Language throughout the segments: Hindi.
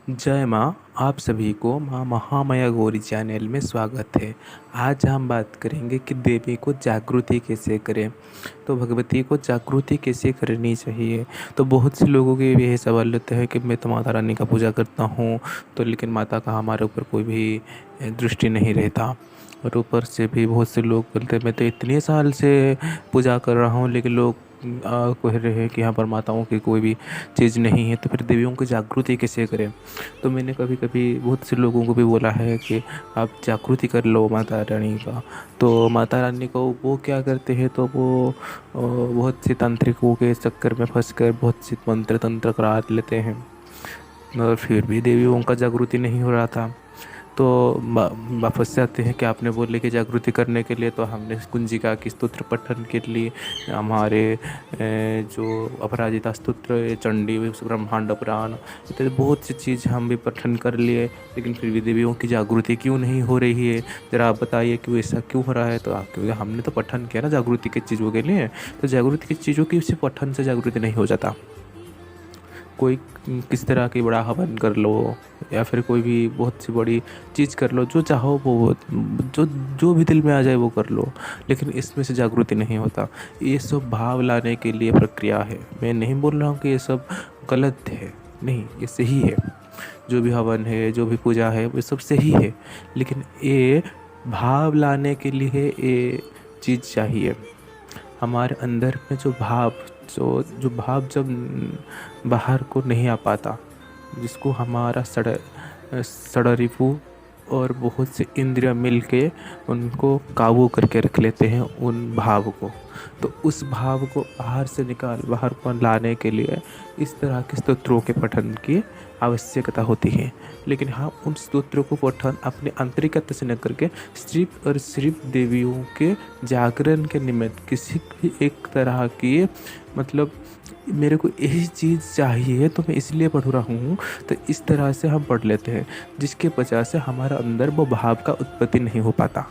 जय माँ। आप सभी को माँ महामाया गौरी चैनल में स्वागत है। आज हम बात करेंगे कि देवी को जागृति कैसे करें। तो भगवती को जागृति कैसे करनी चाहिए। तो बहुत से लोगों के भी यही सवाल रहते हैं कि मैं तो माता रानी का पूजा करता हूँ, तो लेकिन माता का हमारे ऊपर कोई भी दृष्टि नहीं रहता। और ऊपर से भी बहुत से लोग बोलते हैं मैं तो इतने साल से पूजा कर रहा हूँ, लेकिन लोग कह रहे हैं कि यहाँ पर माताओं की कोई भी चीज़ नहीं है, तो फिर देवियों की जागृति कैसे करें। तो मैंने कभी कभी बहुत से लोगों को भी बोला है कि आप जागृति कर लो माता रानी का। तो माता रानी को वो क्या करते हैं, तो वो बहुत सी तांत्रिकों के चक्कर में फंसकर बहुत सी मंत्र तंत्र करा लेते हैं, और फिर भी देवियों का जागृति नहीं हो रहा था। तो वापस से आते हैं कि आपने बोले कि जागृति करने के लिए, तो हमने कुंजिका की स्तोत्र पठन के लिए हमारे जो अपराजिता स्तोत्र, चंडी, ब्रह्मांड पुराण इत्यादि बहुत सी चीज़ हम भी पठन कर लिए, लेकिन फिर भी देवियों की जागृति क्यों नहीं हो रही है। ज़रा आप बताइए कि ऐसा क्यों हो रहा है। तो क्योंकि हमने तो पठन किया ना जागृति की चीज़ों के लिए, तो जागृति की चीज़ों की उसी पठन से जागृति नहीं हो जाता। कोई किस तरह की बड़ा हवन कर लो, या फिर कोई भी बहुत सी बड़ी चीज़ कर लो, जो चाहो वो जो जो भी दिल में आ जाए वो कर लो, लेकिन इसमें से जागृति नहीं होता। ये सब भाव लाने के लिए प्रक्रिया है। मैं नहीं बोल रहा हूँ कि ये सब गलत है, नहीं, ये सही है। जो भी हवन है, जो भी पूजा है, वो सब सही है, लेकिन ये भाव लाने के लिए ये चीज़ चाहिए। हमारे अंदर में जो भाव जब बाहर को नहीं आ पाता, जिसको हमारा सड़रिपू और बहुत से इंद्रिय मिल के उनको काबू करके रख लेते हैं उन भाव को। तो उस भाव को बाहर को लाने के लिए इस तरह के स्तोत्रों के पठन की आवश्यकता होती है। लेकिन हाँ, उन स्तोत्रों को पठन अपने आंतरिकता से न करके सिर्फ और सिर्फ देवियों के जागरण के निमित्त किसी भी एक तरह की, मतलब मेरे को यही चीज़ चाहिए तो मैं इसलिए पढ़ रहा हूँ, तो इस तरह से हम पढ़ लेते हैं, जिसके वजह से हमारा अंदर वो भाव का उत्पत्ति नहीं हो पाता।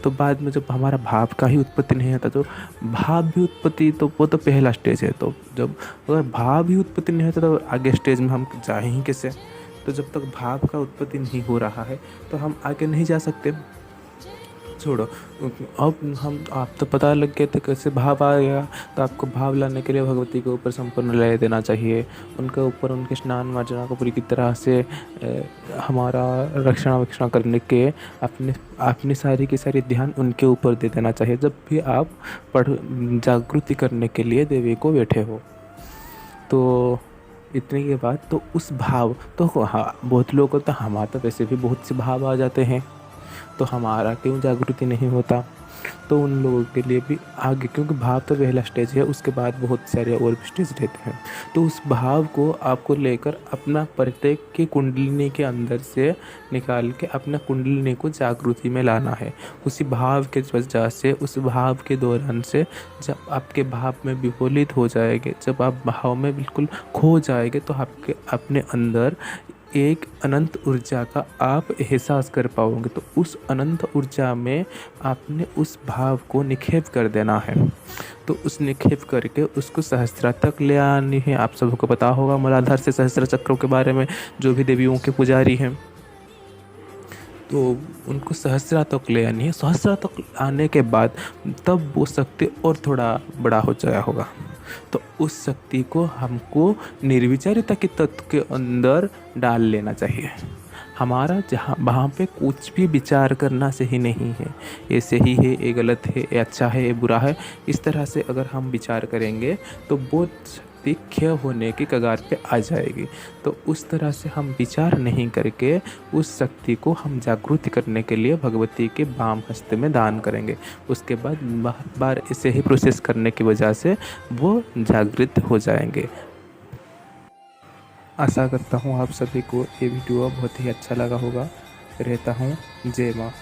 तो बाद में जब हमारा भाव का ही उत्पत्ति नहीं होता, तो भाव भी उत्पत्ति, तो वो तो पहला स्टेज है। तो जब अगर भाव भी उत्पत्ति नहीं होता, तो आगे स्टेज में हम जाएँ कैसे। तो जब तक भाव का उत्पत्ति नहीं हो रहा है, तो हम आगे नहीं जा सकते। छोड़ो, अब आप तो पता लग गए थे कैसे भाव आ गया। तो आपको भाव लाने के लिए भगवती के ऊपर संपूर्ण लय देना चाहिए। उनके ऊपर उनके स्नान मार्जना को पूरी की तरह से हमारा रक्षणावेक्षण करने के अपनी सारी की सारी ध्यान उनके ऊपर दे देना चाहिए, जब भी आप जागृति करने के लिए देवी को बैठे हो। तो इतने के बाद तो उस भाव, तो हाँ, बहुत लोगों को तो हमारा तो वैसे भी बहुत से भाव आ जाते हैं, तो हमारा क्यों जागृति नहीं होता। तो उन लोगों के लिए भी आगे, क्योंकि भाव तो पहला स्टेज है, उसके बाद बहुत सारे और भी स्टेज रहते हैं। तो उस भाव को आपको लेकर अपना प्रत्येक की कुंडलिनी के अंदर से निकाल के अपना कुंडलिनी को जागृति में लाना है। उसी भाव के वजह से, उस भाव के दौरान से जब आपके भाव में विफलित हो जाएंगे, जब आप भाव में बिल्कुल खो जाएंगे, तो आपके अपने अंदर एक अनंत ऊर्जा का आप एहसास कर पाओगे। तो उस अनंत ऊर्जा में आपने उस भाव को निक्षेप कर देना है। तो उस निक्षेप करके उसको सहस्त्रा तक ले आनी है। आप सबको पता होगा मूलाधार से सहस्त्र चक्रों के बारे में, जो भी देवियों के पुजारी हैं, तो उनको सहस्त्रा तक ले आनी है। सहस्त्रा तक आने के बाद तब वो शक्ति और थोड़ा बड़ा हो जाया होगा। तो उस शक्ति को हमको निर्विचारिता के तत्व के अंदर डाल लेना चाहिए। हमारा जहाँ वहाँ पे कुछ भी विचार करना सही नहीं है, ये सही है, ये गलत है, ये अच्छा है, ये बुरा है, इस तरह से अगर हम विचार करेंगे तो वो शक्ति क्षय होने की कगार पे आ जाएगी। तो उस तरह से हम विचार नहीं करके उस शक्ति को हम जागृत करने के लिए भगवती के वाम हस्त में दान करेंगे। उसके बाद बार बार इसे ही प्रोसेस करने की वजह से वो जागृत हो जाएंगे। आशा करता हूँ आप सभी को ये वीडियो बहुत ही अच्छा लगा होगा। रहता हूँ। जय माँ।